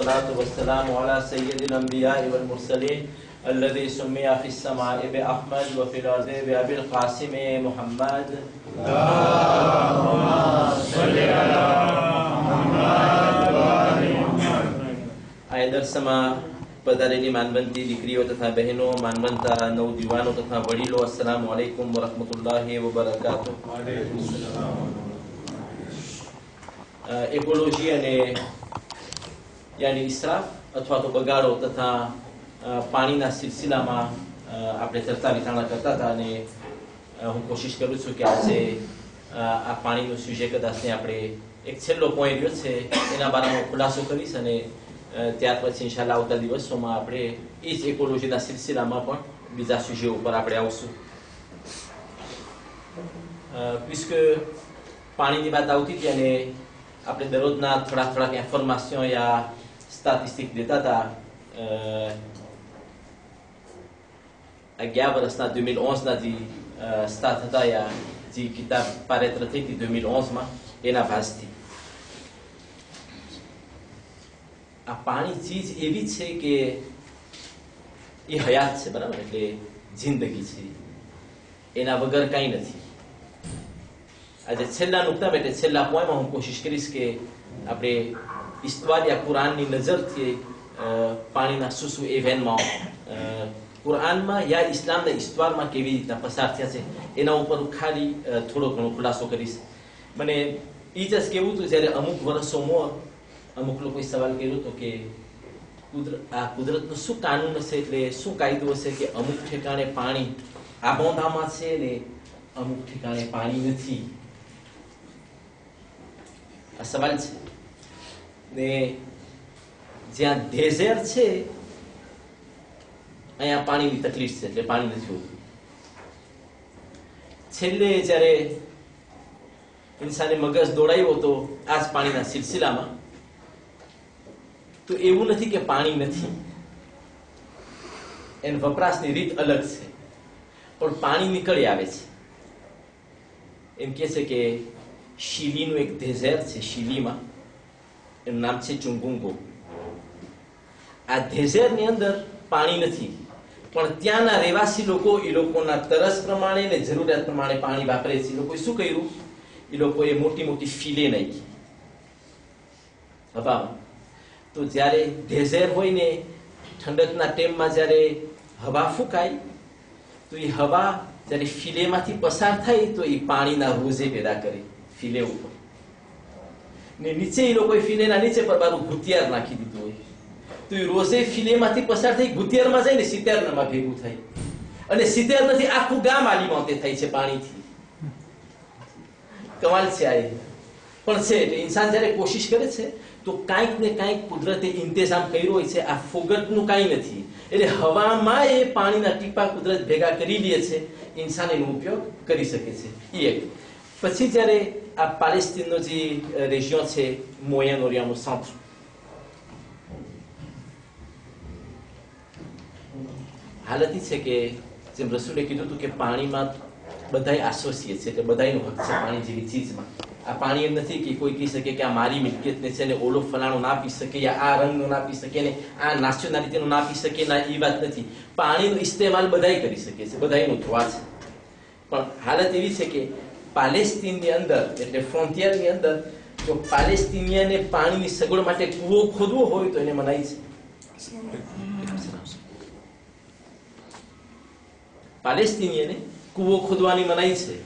वस्सलातु वस्सलामु अला सय्यदिल अंबिया'i वल मुरसलीन الذي سمي في السماء بأحمد وفي الأرض بأبي القاسم محمد اللهم صل على محمد وآل محمد. આ દર્શમાં પધારેલી માનવંતી દીકરીઓ તથા બહેનો, માનવંતા નવયુવાનો તથા વડીલો, અસ્સલામુ અલૈકુમ વરહમતુલ્લાહિ વબરકાતુહ. એકોલોજી અને યાની ઇસરાફ અથવા તો બગાડો તથા પાણીના સિલસિલામાં આપણે ચર્ચા વિચારણા કરતા હતા અને હું કોશિશ કરું છું કે આજે આ પાણીનું સુજે કદાચને આપણે એક છેલ્લો પોઈન્ટ રહ્યો છે એના બારામાં ખુલાસો કરીશ અને ત્યાર પછી ઇન્શાલ્લાહ આવતા દિવસોમાં આપણે એ જ એકોલોજીના સિલસિલામાં પણ બીજા સુજે ઉપર આપણે આવશું. puisque પાણીની વાત આવતી હતી અને આપણે દરરોજના થોડાક ઇન્ફોર્મેશન યા સ્ટેટિસ્ટિક દેતા હતા. 11 વર્ષના 2011ના જે સ્ટાર્ટ હતા યા જે કિતાબ પારેત્ર થઈ હતી 2011માં એના ભાસથી આ પાણી ચીજ એવી છે કે એ હયાત છે, બરાબર, એટલે જિંદગી છે, એના વગર કંઈ નથી. આજે છેલ્લા નુકતા એટલે છેલ્લા પોઈન્ટમાં હું કોશિશ કરીશ કે આપણે ઇસ્તવાર યા કુરાનની નજરથી પાણીના શું ઇવેન્ટમાં કુરાનમાં યા ઇસ્લામના ઇસ્તવારમાં કેવી રીતના પસાર થયા છે એના ઉપર ખાલી થોડો ઘણો ખુલાસો કરીશ. મને એ જ કહેવું હતું જ્યારે અમુક વર્ષોમાં અમુક લોકોએ સવાલ કર્યો હતો કે આ કુદરતનું શું કાનૂન હશે, એટલે શું કાયદો હશે કે અમુક ઠેકાણે પાણી આબોહવામાં છે ને અમુક ઠેકાણે પાણી નથી. આ સવાલ છે ને જ્યાં ડેઝર્ટ છે અહીંયા પાણીની તકલીફ છે, એટલે પાણી નથી હોતું. છેલ્લે જ્યારે ઇન્સાને મગજ દોડાવ્યો હતો આ જ પાણીના સિલસિલામાં, તો એવું નથી કે પાણી નથી, એની વપરાશની રીત અલગ છે, પણ પાણી નીકળી આવે છે. એમ કહે છે કે શિલીનું એક ડેઝર્ટ છે શિલીમાં, એનું નામ છે ચુંગુંગો. આ ડેઝર્ટની અંદર પાણી નથી, પણ ત્યાંના રહેવાસી લોકો એ લોકોના તરસ પ્રમાણે ને જરૂરિયાત પ્રમાણે પાણી વાપરે છે. એ લોકોએ શું કર્યું, એ લોકોએ મોટી મોટી ફીલે નાખી હવામાં. તો જ્યારે ડેઝર્ટ હોય ને ઠંડકના ટાઈમમાં જ્યારે હવા ફૂંકાય તો એ હવા જ્યારે ફીલેમાંથી પસાર થાય તો એ પાણીના રોજે પેદા કરે ફીલે ઉપર ને નીચે એ લોકોએ ફીલેના નીચે પર બારું ગુતિયાર નાખી દીધું હોય તો એ રોજે ફીલેમાંથી પસાર થઈ ગુતિયારમાં જાય ને સિત્યારમાં ભેગું થાય અને સિત્યારમાંથી આખું ગામ આલીમાંતે થાય છે પાણીથી. કમાલ છે આ, પણ છે. એટલે ઇન્સાન જ્યારે કોશિશ કરે છે તો કાંઈક ને કાંઈક કુદરતે ઇંતજામ કર્યો હોય છે. આ ફોગટનું કાંઈ નથી, એટલે હવામાં એ પાણીના ટીપા કુદરત ભેગા કરી લે છે, ઇન્સાન એનો ઉપયોગ કરી શકે છે. એ એક. પછી જ્યારે આ પાલેસ્તીનનો જે રેજિયોન છે મોયન ઓરિયાનો સેન્ટર, હાલત એ છે કે જેમ રસૂલે કીધું હતું કે પાણીમાં બધાય એસોસિએટ છે, એટલે બધાયનો હક છે પાણી જેવી ચીજમાં. આ પાણી એમ નથી કે કોઈ કહી શકે કે આ મારી મિલકિયતને છે ને ઓલો ફલાણો ના પી શકે યા આ રંગનો ના પી શકે ને આ નેશનાલિટીનો ના પી શકે ના, એ વાત નથી. પાણીનો ઇસ્તેમાલ બધાય કરી શકે છે, બધાયનો ધ્વા છે. પણ હાલત એવી છે કે પાલેસ્તીનની અંદર એટલે ફ્રોન્ટિયરની અંદર જો પાલેસ્તીનિયને પાણીની સગવડ માટે કૂવો ખોદવો હોય તો એને મનાય છે. પાલેસ્તીનિયને કૂવો ખોદવાની મનાઈ છે.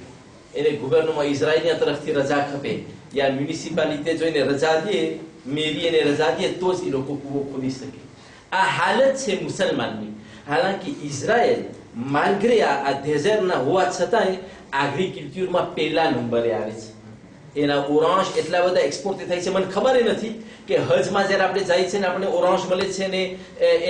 એને ગવર્નરમાં ઇઝરાયલની તરફથી રજા ખપે યા મ્યુનિસિપાલિટી જોઈને રજા દે, મેરી એને રજા દે તો જ એ લોકો કૂવો ખોદી શકે. આ હાલત છે મુસલમાનની. હાલાકી ઇઝરાયલ માલગ્રે આ ડેઝર્ટના હોવા છતાંય એગ્રીકલ્ચરમાં પહેલા નંબરે આવે છે. એના ઓરાંજ એટલા બધા એક્સપોર્ટ થાય છે, મને ખબર નથી કે હજમાં જ્યારે આપણે જાય છે ને આપણે ઓરાંજ મળે છે ને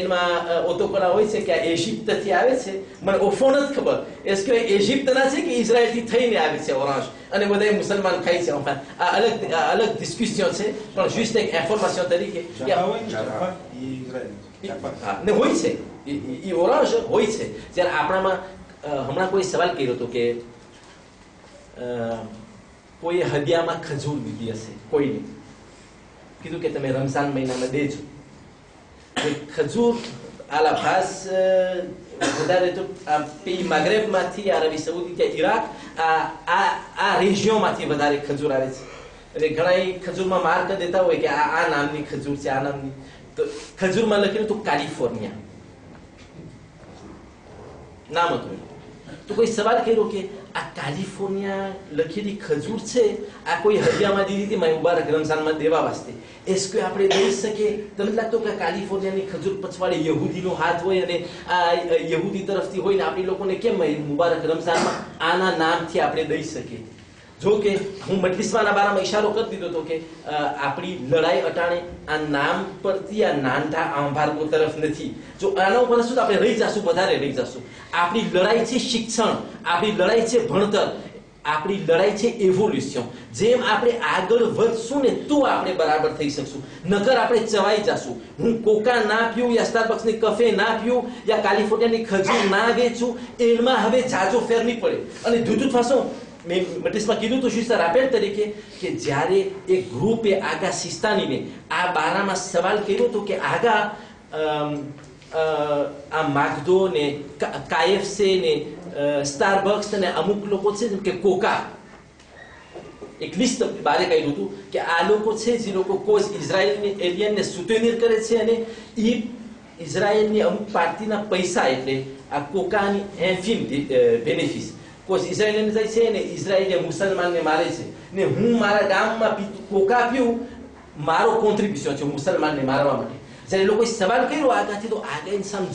એમાં ઓતોકડા હોય છે કે આ ઇજિપ્તથી આવે છે, મને ઓફો નથી ખબર એસ કે ઇજિપ્તના છે કે ઇઝરાયલથી થઈને આવે છે ઓરાંજ અને બધા મુસલમાન ખાય છે. આ અલગ ડિસ્કશન છે, પણ જસ્ટ એક ઇન્ફોર્મેશન તરીકે ને હોય છે એ ઓરાંજ હોય છે. જ્યારે આપણામાં હમણાં કોઈ સવાલ કર્યો હતો કે કોઈએ હદિયામાં ખજૂર દીધી હશે, કોઈને કીધું કે તમે રમઝાન મહિનામાં દેજો, ખજૂર આલા ભાસ વધારે તો માગ્રેબમાંથી, અરબી સઉદી કે ઈરાક, આ રેશિયોમાંથી વધારે ખજૂર આવે છે. એટલે ઘણા ખજૂરમાં માર્ક દેતા હોય કે આ નામની ખજૂર છે, આ નામની. તો ખજૂરમાં લખેલું તો કેલિફોર્નિયા નામ હતું. તો કોઈ સવાલ કર્યો કે આ કેલિફોર્નિયા લખેલી ખજૂર છે, આ કોઈ હરિયામાં દીધી હતી મારી મુબારક રમઝાનમાં દેવા વાસ્તે, એસકે આપણે દઈ શકીએ? તમને લાગતો કે કેલિફોર્નિયાની ખજૂર પછવાડે યહૂદીનો હાથ હોય અને આ યહૂદી તરફથી હોય ને આપણે લોકોને કેમ મુબારક રમઝાનમાં આના નામથી આપણે દઈ શકીએ? જો કે હું મજલિસમાંના બારામાં ઈશારો કરી દીધો હતો કે આપણી લડાઈ અટાણે આ નામ પરથી, આ નાનઠા આંભાર્ગો તરફ નથી. જો આના ઉપર હશું તો આપણે રહી જશું, વધારે રહી જશું. આપણી લડાઈ છે શિક્ષણ, આપણી લડાઈ છે ભણતર, આપણી લડાઈ છે એવોલ્યુશન. જેમ આપણે આગળ વધશું ને તો આપણે બરાબર થઈ શકશું, નકર આપણે ચવાઈ જશું. હું કોકા ના પીવું, યા સ્ટારબક્સની કફે ના પીવું, યા કેલિફોર્નિયાની ખજૂર ના વેચું, એમાં હવે જાજો ફેર નહીં પડે. અને દૂધ ફાંસો મેં મજલિસમાં કીધું તો શિસ્તર આપેલ તરીકે કે જ્યારે એક ગ્રુપે આગા સિસ્તાનીને આ બારામાં સવાલ કર્યો હતો કે આગા આ માગદો ને KFC ને સ્ટારબક્સ ને અમુક લોકો છે જેમ કે કોકા, એક લિસ્ટ બારે કાઢ્યું હતું કે આ લોકો છે જે લોકો કોઈ ઇઝરાયલની એલિયનને સુતેનીર કરે છે અને એ ઇઝરાયલની અમુક પાર્ટીના પૈસા એટલે આ કોકાની એફિમ બેનિફિસ કોઈ ઇઝરાયલને જાય છે ને ઇઝરાયલી મુસલમાનને મારે છે ને હું મારા ગામમાં કોકા પીવું, મારો કોન્ટ્રીબ્યુશન છે મુસલમાનને મારવા માટે. જ્યારે લોકોએ સવાલ કર્યો આગળથી તો આગળ ઇન્સાન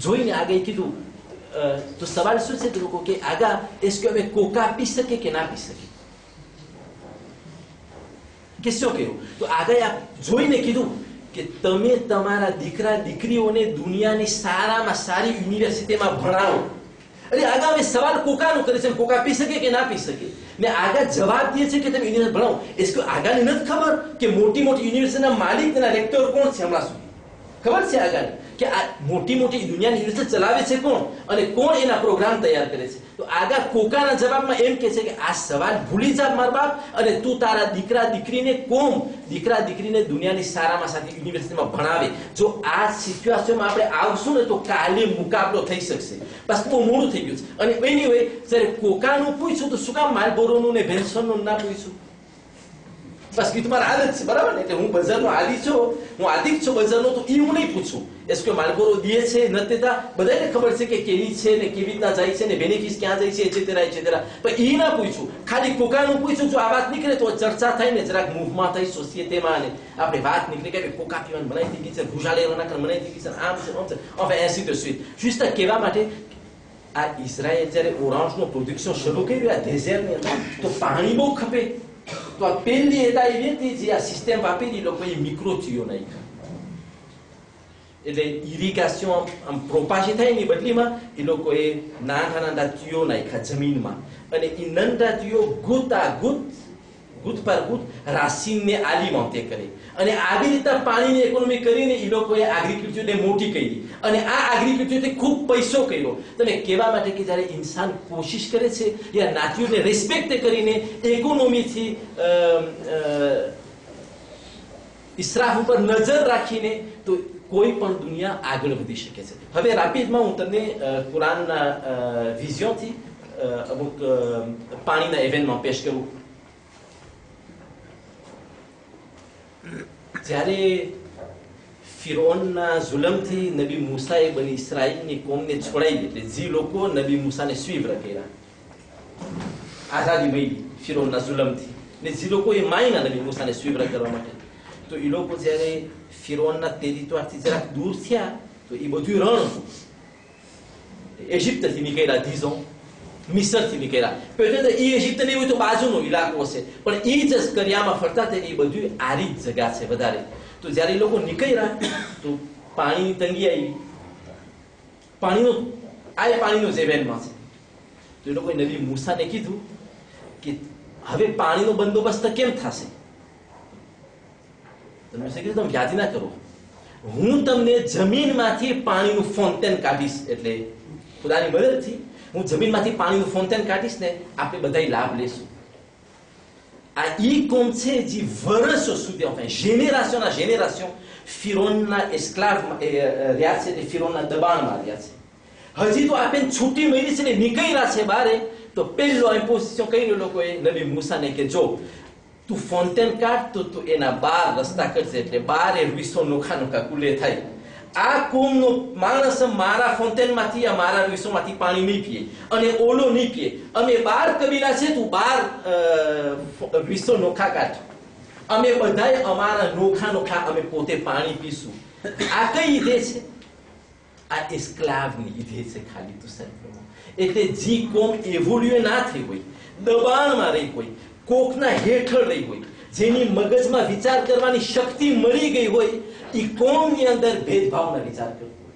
જોઈને આગળ કીધું તો સવાલ શું છે લોકો કે આગા એસકે અમે કોકા પી શકે કે ના પી શકે? કે શું કહ્યું? તો આગળ જોઈને કીધું કે તમે તમારા દીકરા દીકરીઓને દુનિયાની સારામાં સારી યુનિવર્સિટીમાં ભણાવો. એટલે આગળ અમે સવાલ કોકાનો કરે છે, કોકા પી શકે કે ના પી શકે, ને આગળ જવાબ દે છે કે તમે યુનિવર્સિટી ભણાવો. એસકે આગળને નથી ખબર કે મોટી મોટી યુનિવર્સિટીના માલિક તેના રેક્ટર કોણ છે? હમણાં સુધી ખબર છે આગળ કે આ મોટી મોટી દુનિયાની યુનિવર્સિટી ચલાવે છે કોણ અને કોણ એના પ્રોગ્રામ તૈયાર કરે છે? તો આગળ કોકાના જવાબમાં એમ કહે છે કે આ સવાલ ભૂલી જા માર બાપ, અને તું તારા દીકરા દીકરીને દુનિયાની સારામાં સારી યુનિવર્સિટીમાં ભણાવે. જો આ સિચ્યુએશનમાં આપણે આવશું ને તો કાલે મુકાબલો થઈ શકશે. બસ બહુ મોડું થઈ ગયું છે. અને એનીવે જ્યારે કોકાનું પૂછ્યું તો શું કામ માલબોરોનું ને ભેન્સનનું ના પૂછ્યું? બસ કે તમારા આદત છે, બરાબર ને? એટલે હું બજારનો આદિ છું, હું આદિક છું બજારનો, તો એ હું નહીં પૂછું એસકે માલબોરો દે છે નથી દેતા. બધાને ખબર છે કે કેવી છે ને કેવી રીતના જાય છે ને બેનિફિટ ક્યાં જાય છે એચેતેરા. પણ એ ના પૂછ્યું, ખાલી કોકાનું પૂછ્યું. જો આ વાત નીકળે તો ચર્ચા થાય ને જરાક મૂવમાં થઈ સોસાયટીમાં, અને આપણે વાત નીકળે કે કોકા પીવાનું બનાવી ગઈ છે, ભૂજાલેવાના બનાવી ગઈ છે, આમ છે આમ છે, હવે એસી તો juste કહેવા માટે આ ઇઝરાયલ જ્યારે ઓરાન્જનું પ્રોડક્શન શરૂ કર્યું આ ડેઝર્ટની અંદર, તો પાણી બહુ ખપે. તો આ પહેલી એટા એવી હતી જે આ સિસ્ટમ વાપરી લોકોએ મિક્રોથીઓ નાખ્યા. એટલે ઇરિગેશન આમ પ્રોપાસી થાય ની બદલીમાં એ લોકોએ નાના તીઓ નાખ્યા જમીનમાં, અને એ નાના તીઓ ગુત પર ગુત રાસીનને આલિમાંતે કરે. અને આવી રીતે પાણીની ઇકોનોમી કરીને એ લોકોએ એગ્રીકલ્ચરને મોટી કરી, અને આ એગ્રીકલ્ચરથી ખૂબ પૈસો કર્યો. તમે કહેવા માટે કે જ્યારે ઇન્સાન કોશિશ કરે છે યા નાતીઓને રિસ્પેક્ટ કરીને ઇકોનોમીથી ઇસરાફ ઉપર નજર રાખીને તો કોઈ પણ દુનિયા આગળ વધી શકે છે. હવે રાપિડમાં હું તમને કુરાનના વિઝનથી અમુક પાણીના ઇવેન્ટમાં પેશ કરું. જ્યારે ફિરૌનના જુલમથી નબી મૂસાએ બની ઇસ્રાઈલની કોમને છોડાવી, એટલે જે લોકો નબી મૂસાને સ્વીવ્ર કર્યા, આઝાદી મળી ફિરૌનના જુલમથી, ને જે લોકો એ માયના નબી મૂસાને સ્વીવ્ર કરવા માટે, તો એ લોકો જ્યારે ફિરૌનના ટેરિટોરથી જરાક દૂર થયા તો એ બધું રણ હતું. ઇજિપ્તથી નીકળ્યા, ધીઝો મિસરથી નીકળ્યા. પહેલા એ ઇજિપ્ત નહીં હોય તો બાજુનો ઇલાકો હશે, પણ એ જ દરિયામાં ફરતા તે એ બધું આરી જ જગા છે વધારે. તો જ્યારે એ લોકો નીકળ્યા તો પાણીની તંગી આવી, પાણીનો જેવેનમાં છે. તો એ લોકોએ નબી મૂસાને કીધું કે હવે પાણીનો બંદોબસ્ત કેમ થશે? તમે કીધું તમે યાદી ના કરો, હું તમને જમીનમાંથી પાણીનું ફોન્ટેન કાઢીશ. એટલે ખુદાની મદદથી હું જમીનમાંથી પાણીનું ફોન્ટેન કાઢીશ ને આપણે બધા લાભ લેશું. આ ઈ કોમ છે જે વર્ષો સુધી enfin génération ના génération ફિરૌનના એસ્ક્લાવ રહ્યા છે, તે ફિરૌનના દબાણમાં રહ્યા છે. હજી તો આપણે છૂટી મળી છે ને નીકળ્યા છે બારે, તો પહેલો ઇમ્પોઝિશન કર્યો લોકોએ નબી મૂસાને કે જો તું ફોન્ટેન કાઢ તો તું એના 12 રસ્તા કરશે, એટલે 12 રૂઈસો નોખા નોખા કુલે થાય. આ કોમનો માણસ મારા ફોન્ટેનમાંથી મારા રૂઈસોમાંથી પાણી નહીં પીએ અને ઓલો નહીં પીએ. અમે 12 કબીલા છે, તું 12 રૂઈસો નોખા કાઢ. અમે બધાય અમારા નોખા નોખા અમે પોતે પાણી પીશું. આ કઈ ઈદે છે? આ એસ્ક્લાવની ઈદે છે ખાલી તું સંપ્રમો. એટલે જે કોમ એવોલ્યુએ ના થઈ હોય, દબાણમાં રહી હોય, કોકના હેઠળ રહી હોય, જેની મગજમાં વિચાર કરવાની શક્તિ મળી ગઈ હોય, એ કોમની અંદર ભેદભાવના વિચાર કરતો હોય.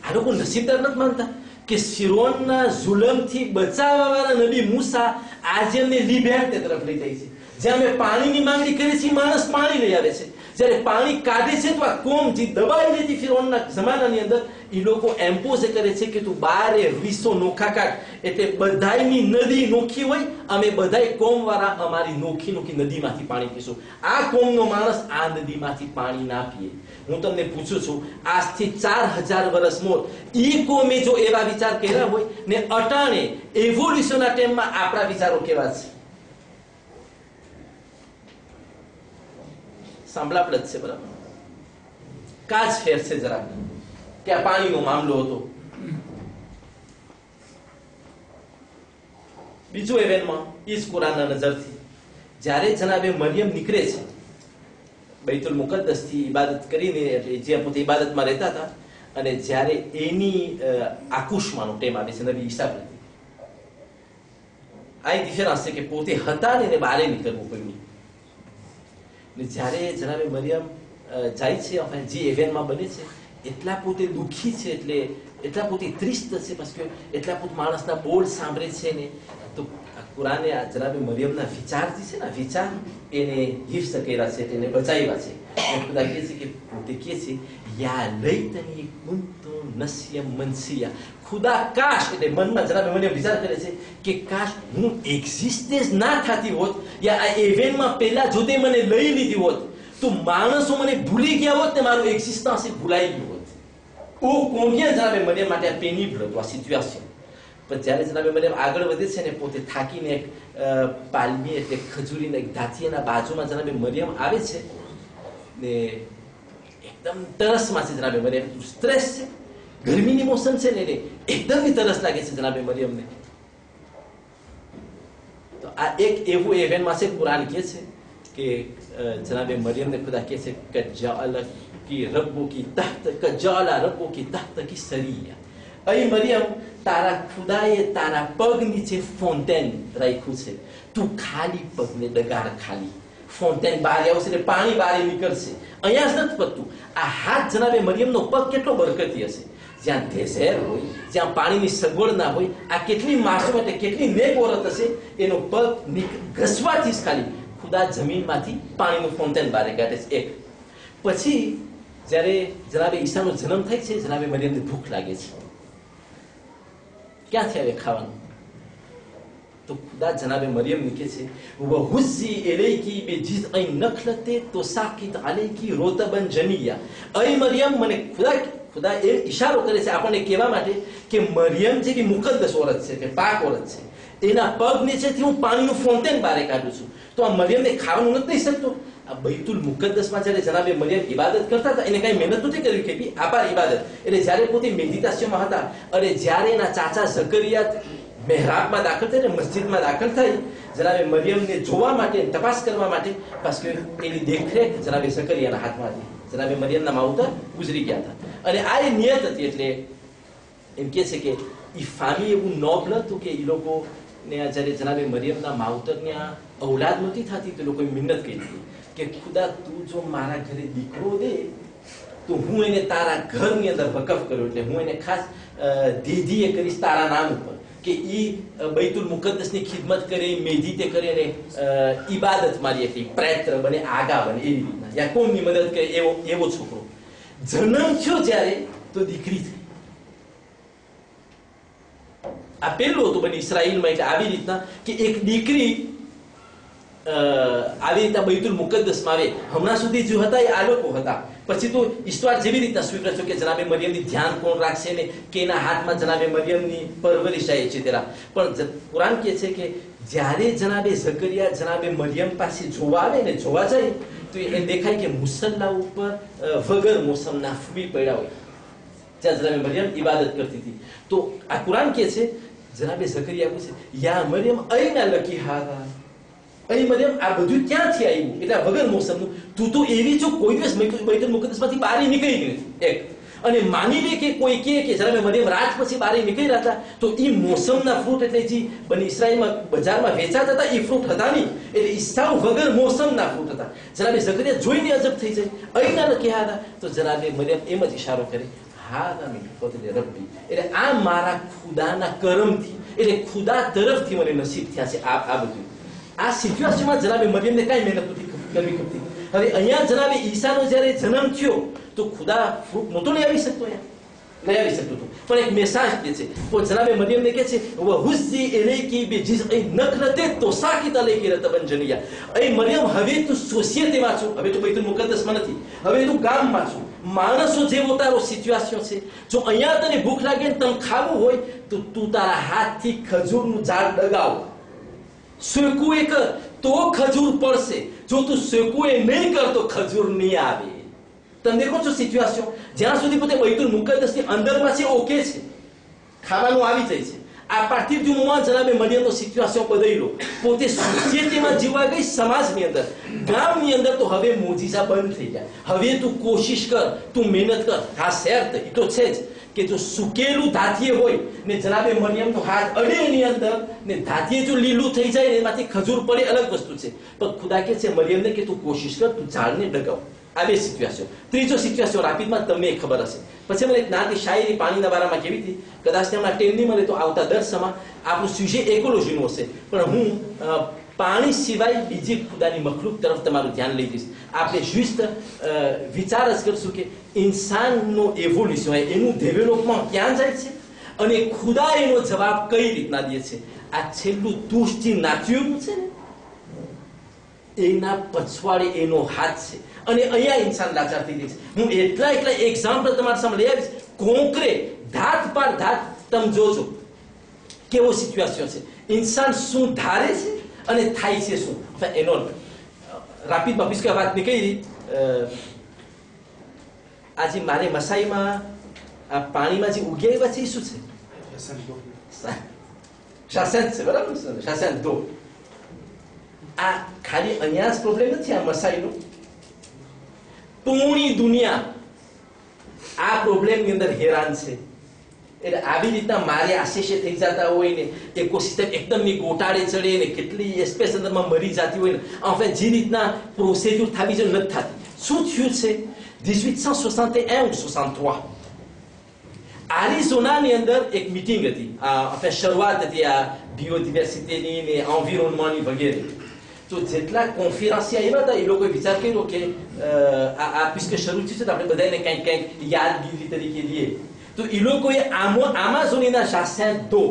આ લોકો નસીબદાર નથી માનતા કે ફિરૌનના જુલમથી બચાવવાવાળા નબી મૂસા આજે અમને લિબર્ટી તરફ લઈ જાય છે. જ્યાં અમે પાણીની માંગણી કરીએ છીએ, માણસ પાણી લઈ આવે છે. જ્યારે પાણી કાઢે છે તો આ કોમ જે દબાઈ લેતી ફિરૌનના જમાનાની અંદર, એ લોકો એમ્પોઝ કરે છે કે તું 12 રૂઈસો નોખા કાઢ. એટલે બધાયની નદી નોખી હોય, અમે બધાય કોમ વાળા અમારી નોખી નોખી નદીમાંથી પાણી પીશું. આ કોમનો માણસ આ નદીમાંથી પાણી ના પીએ. હું તમને પૂછું છું, આજથી 4000 વર્ષ મોર ઈ કોમે જો એવા વિચાર કર્યા હોય ને અટાણે એવોલ્યુશનના ટાઈમમાં આપણા વિચારો કેવા છે? સાંભળાપડ જ છે, બરાબર? કાચ ફેર છે જરાક કે આ પાણીનો મામલો હતો. બીજો ઇવેન્ટમાં ઈસ કુરાનના નજરથી જ્યારે જનાબે મરિયમ નીકળે છે બૈતુલ મુકદ્દસ થી ઇબાદત કરીને, એટલે જે પોતે ઇબાદતમાં રહેતા હતા, અને જ્યારે એની આકુશમાંનો ટેમ આવે છે નબી ઈસા પ્રત્યે, આ ડિફરન્સ છે કે પોતે હતા ને એને બહાર નીકળવું પડ્યું. ને જ્યારે જનાબે મરિયમ જાય છે, જે ઇવેન્ટમાં બને છે, એટલા પોતે દુઃખી છે, એટલા પોતે ત્રિસ્ત છે, parce que એટલા પોતે માણસના બોલ સાંભળે છે ને, તો કુરાને આ જનાબે મરિયમના વિચાર જે છે ને, વિચાર એને હિફ્ઝ કર્યા છે, એને બચાવ્યા છે. ખુદા કહે છે કે પોતે કહે છે યા લૈતની કુંતુ નસ્યમ મનસિયા. ખુદા કાશ, એટલે મનમાં જનાબે મરિયમ વિચાર કરે છે કે કાશ હું એક્ઝિસ્ટન્સ ના થતી હોત, યા આ ઇવેન્ટમાં પહેલા જો તે મને લઈ લીધી હોત, તો માણસો મને ભૂલી ગયા હોત ને મારું એક્ઝિસ્ટન્સ ભૂલાઈ ગયું હોત. ઓ કોમ્બિયન જનાબે મરિયમ માટે આ પેનિબલ હતું આ સિચ્યુએશન. પણ જ્યારે જનાબે મરિયમ આગળ વધે છે ને, પોતે થાકીને એક પાલમી એટલે ખજૂરીને એક ધાતીના બાજુમાં જનાબે મરિયમ આવે છે ને એકદમ તરસમાં છે જનાબે મરિયમ. સ્ટ્રેસ છે, ગરમીની મોસમ છે ને, એને એકદમની તરસ લાગે છે જનાબે મરિયમને. તો આ એક એવું ઇવેન્ટમાં છે, કુરાન કહે છે કે જનાબે મરિયમને ખુદા કહે છે કે જઅલકી રબ્બુકી તહત કે જઅલા રબ્બુકી તહતકી સરિયા. અહીં મરિયમ, તારા ખુદાએ તારા પગ નીચે ફોન્ટેન રાખ્યું છે, તું ખાલી પગને ડગાર ખાલી. ફોન્ટેન બહાર આવશે એટલે પાણી બહાર નીકળશે. અહીંયા જ નથી પગતું. આ હાથ જનાબે મરિયમનો પગ કેટલો બરકતી હશે. જ્યાં ડેઝેર હોય, જ્યાં પાણીની સગવડ ના હોય, આ કેટલી માસૂમ એટલે કેટલી નેક ઓરત હશે. એનો પગ ઘસવાથી જ ખાલી ખુદા જમીનમાંથી પાણીનું ફોન્ટેન બહાર કાઢે છે. એક પછી જ્યારે જનાબે ઈસાનો જન્મ થાય છે, જનાબે મરિયમને ભૂખ લાગે છે. ક્યાંથી આવે ખાવાનું? તો ખુદા જનાબે મરિયમ કહે છે વહુઝી ઇલૈકી બિજિઝഇ નખલતે તુસાકિત અલૈકી રોતબન જનિયા. અય મરિયમ, મને ખુદા એ ઈશારો કરે છે આપણને કહેવા માટે કે મરિયમ જેવી મુકદ્દસ ઓરત છે, કે પાક ઓરત છે, એના પગ નીચેથી હું પાણીનું ફોન્ટેન બહાર કાઢું છું. તો આ મરિયમને ખાવાનું નથી દઈ શકતો. આ બૈતુલ મુકદ્દસમાં જ્યારે જનાબે મરિયમ ઇબાદત કરતા હતા, એને કઈ મહેનત નથી કરવી કે આપાર ઇબાદત. એટલે જ્યારે પોતે મેડિટેશનમાં હતા, અને જ્યારે એના ચાચા ઝકરિયા મહેરાબમાં દાખલ થાય ને, મસ્જિદમાં દાખલ થઈ જનાબે મરિયમને જોવા માટે, તપાસ કરવા માટે, parce que એની દેખરેખ જનાબે ઝકરિયાના હાથમાં હતી. જનાબે મરિયમના માવતર ગુજરી ગયા હતા, અને આ એ નિયત હતી. એટલે એમ કહે છે કે એ ફામી એવું નોબલ હતું કે એ લોકો ને જ્યારે જનાબે મરિયમના માવતરને ઔલાદ નહોતી થતી, તો લોકોએ મિન્નત કરી હતી કે ખુદા તું જો મારા ઘરે દીકરો દે તો હું એને તારા ઘરની અંદર વકફ કર્યો, એટલે હું એને ખાસ દીદીએ કરીશ તારા નામ ઉપર, કે ઈ બૈતુલ મુકદ્દસની ખિદમત કરે, મેદિતે કરે અને ઇબાદત મારી એટલી પ્રેત્ર બને, આગા બને, એવી રીતના યા કોમની મદદ કરે એવો છોકરો જન્મ થયો. જ્યારે તો દીકરી થઈ. આ પહેલું હતું બની ઇસરાઈલમાં. એટલે આવી રીતના કે એક દીકરી આવી રીતના બૈતુલ મુકદ્દસમાં આવે. હમણાં સુધી જો હતા એ આ લોકો હતા, પછી તો ઈશ્વર જેવી રીતના સ્વીકારશો કે જનાબે મરિયમની ધ્યાન કોણ રાખશે ને કે એના હાથમાં જનાબે મરિયમની પરવરિશ આવી છે તેરા. પણ કુરાન કહે છે કે જ્યારે જનાબે ઝકરિયા જનાબે મરિયમ પાસે જોવા આવે ને જોવા જાય તો એ દેખાય કે મુસલ્લા ઉપર વગર મોસમના ફૂબી પડ્યા હોય, જ્યાં જનાબે મરિયમ ઇબાદત કરતી હતી. તો આ કુરાન કહે છે જનાબે ઝકરિયા પૂછે યા મરિયમ અયના લકી હારા, અહીં મરિયમ આ બધું ક્યાંથી આવ્યું, એટલે વગર મોસમનું. તું તો એવી જો કોઈ દિવસ બૈતુલ મુકદ્દસમાંથી બહાર નીકળી ગઈ એક. અને માની લે કે કોઈ કે જરા મરિયમ રાત પછી બહાર નીકળ્યા હતા તો એ મોસમના ફ્રૂટ એટલે જે બની ઇસ્રાયલમાં બજારમાં વેચાતા હતા એ ફ્રૂટ હતા નહીં, એટલે ઈસાવ વગર મોસમના ફ્રૂટ હતા. જનાબે ઝકરિયા જોઈને અજબ થઈ જાય, અહીંના લખ્યા હતા. તો જનાબે મરિયમ એમ જ ઈશારો કરે હા મિન ફضل રબ્બી, એટલે આ મારા ખુદાના કરમથી, એટલે ખુદા તરફથી મને નસીબ થયા છે આ બધું. આ સિચ્યુએશનમાં જનાબે મરિયમને કઈ મહેનત નથી કરવી પડતી. હવે અહીંયા જનાબે ઈસાનો જ્યારે જન્મ થયો તો ખુદા ફ્રૂટ નહોતો લઈ આવી શકતો, લઈ આવી શકતો હતો, પણ એક મેસાજ કે છે. તો જનાબે મરિયમને કહે છે વહુઝી ઇલૈકી બિજિઝഇ નખલતે તુસાકિત અલૈકી રતબન જનિયા. એ મરિયમ હવે તું સોસાયટીમાં છું, હવે તું બૈતુલ મુકદ્દસમાં નથી, હવે તું ગામમાં છું. માણસો જેવો તારો સિચ્યુએશન છે. જો અહીંયા તને ભૂખ લાગે ને તને ખાવું હોય તો તું તારા હાથથી ખજૂરનું ઝાડ ડગાવ, સેકુએ કર તો ખજૂર પડશે. જો તું સેકુએ નહીં કર તો ખજૂર નહીં આવે. તમે દેખો છો સિચ્યુએશન, જ્યાં સુધી પોતે બૈતુલ મુકદ્દસની અંદરમાં છે ઓકે છે, ખાવાનું આવી જાય છે. આ પાર્થિવ જુમમાં જનાબે મરિયમનો સિચ્યુએશન બદલ્યો. પોતે સોસાયટીમાં જીવવા ગઈ, સમાજની અંદર, ગામની અંદર, તો હવે મોજીસા બંધ થઈ ગયા. હવે તું કોશિશ કર, તું મહેનત કર. હા શેર એ તો છે જ કે જો સુકેલું ધાતીએ હોય ને જનાબે મરિયમનો હાથ અડે એની અંદર ને ધાતીએ જો લીલું થઈ જાય ને એમાંથી ખજૂર પડે અલગ વસ્તુ છે. પણ ખુદા કે છે મરિયમને કે તું કોશિશ કર, તું ઝાડને ડગાવ. આ બે સિચ્યુએશન. ત્રીજો સિચ્યુએશન રાપીદમાં તમને ખબર હશે. પછી મને એક નાની શાયરી પાણીના બારામાં કેવી હતી, કદાચ તેમના ટેન નહીં મળે તો આવતા દર્શમાં આપણું સુજે એકોલોજીનું હશે, પણ હું પાણી સિવાય બીજી ખુદાની મખલુક તરફ તમારું ધ્યાન લઈ જઈશ. આપણે જુસ્ત વિચાર જ કરશું કે ઇન્સાનનો એવોલ્યુશન હોય, એનું ડેવલપમેન્ટ ક્યાં જાય છે અને ખુદા એનો જવાબ કઈ રીતના દે છે. આ છેલ્લું તુષ્ટી નાચ્યું છે ને એના પછવાડે એનો હાથ છે અને અહીંયા ઇન્સાન લાચાર થઈ જાય છે. હું એટલા એક્ઝામ્પલ તમારા સામે લઈ આવીશ, કોન્ક્રેટ, ધાત પર ધાત. તમે જોજો કેવો સિચ્યુએશન છે, ઇન્સાન શું ધારે છે અને થાય છે શું. એનો રાપીદમાં પુષ્કળ વાત નીકળી. આજે મારે મસાઈમાં આ પાણીમાં જે ઉગી આવ્યા છે એ શું છે? શાસન છે, બરાબર છે, શાસન દો. આ ખાલી અહીંયા જ પ્રોબ્લેમ નથી આ મસાઈનો, પૂરી દુનિયા આ પ્રોબ્લેમની અંદર હેરાન છે. એટલે આવી રીતના મારે આશેષે થઈ જતા હોય ને, ઇકોસિસ્ટમ એકદમ ગોટાળે ચડે ને, કેટલી સ્પેસ અંદરમાં મરી જતી હોય ને, enfin જે રીતના પ્રોસેજર થવી જોઈએ નથી થતી. શું થયું છે 1861 ou 63 એરિઝોનાની અંદર એક મીટિંગ હતી, enfin શરૂઆત હતી આ બાયોડાયવર્સિટીની ને એન્વાયરમેન્ટની વગેરે. તો જેટલા કોન્ફરન્સિયા આવ્યા હતા એ લોકોએ વિચાર કર્યો કે આ પુષ્કળ શરૂ થયું છે તો આપણે બધાને કંઈક કંઈક યાદગીરી તરીકે લઈએ. તો એ લોકોએ આમાઝોનીના શાસન દો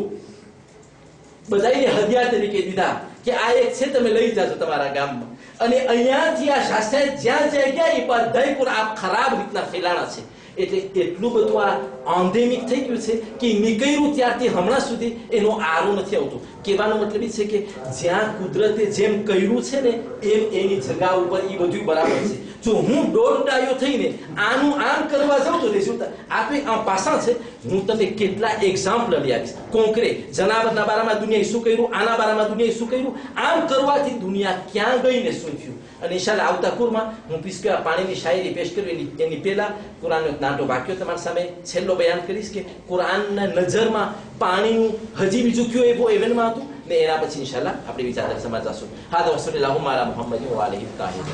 બધાને હદિયા તરીકે દીધા કે આ એક છે, તમે લઈ જાજો તમારા ગામમાં. અને અહીંયાથી આ શાસન જ્યાં જ્યાં ગયા એ બધા પર આ ખરાબ રીતના ફેલાણા છે. એટલે એટલું બધું આ ઓન્ડેમિક થઈ ગયું છે કે નીકળ્યું ત્યારથી હમણાં સુધી એનો આરો નથી આવતો. કહેવાનો મતલબ એ છે કે જ્યાં કુદરતે જેમ કર્યું છે ને એમ એની જગા ઉપર એ બધું બરાબર છે. જો હું દોરડાયો થઈને આનું આમ કરવા જાઉં તો રિઝલ્ટ આપણે આ પાસા છે. હું તમને કેટલા એક્ઝામ્પલ લઈ આવીશ કોન્ક્રેટ. જનાવરના બારામાં દુનિયાએ શું કર્યું, આના બારામાં દુનિયાએ શું કર્યું, આમ કરવાથી દુનિયા ક્યાં ગઈ ને શું થયું. અને ઇન્શાલ્લાહ આવતા કુરમાં હું પુષ્કળ પાણીની શાયરી પેશ કરું એની પહેલા કુરાનનો એક નાનો વાક્યો તમારી સામે છેલ્લો બયાન કરીશ કે કુરાનના નજરમાં પાણીનું હજી બીજું કયો એવો ઇવેન્ટમાં હતું ને એના પછી ઇન્શાલ્લાહ આપણે વિચાર સમજાશું. હાદા વસલ્લલ્લાહુ અલા મુહમ્મદ વ આલિહિ તાહિર.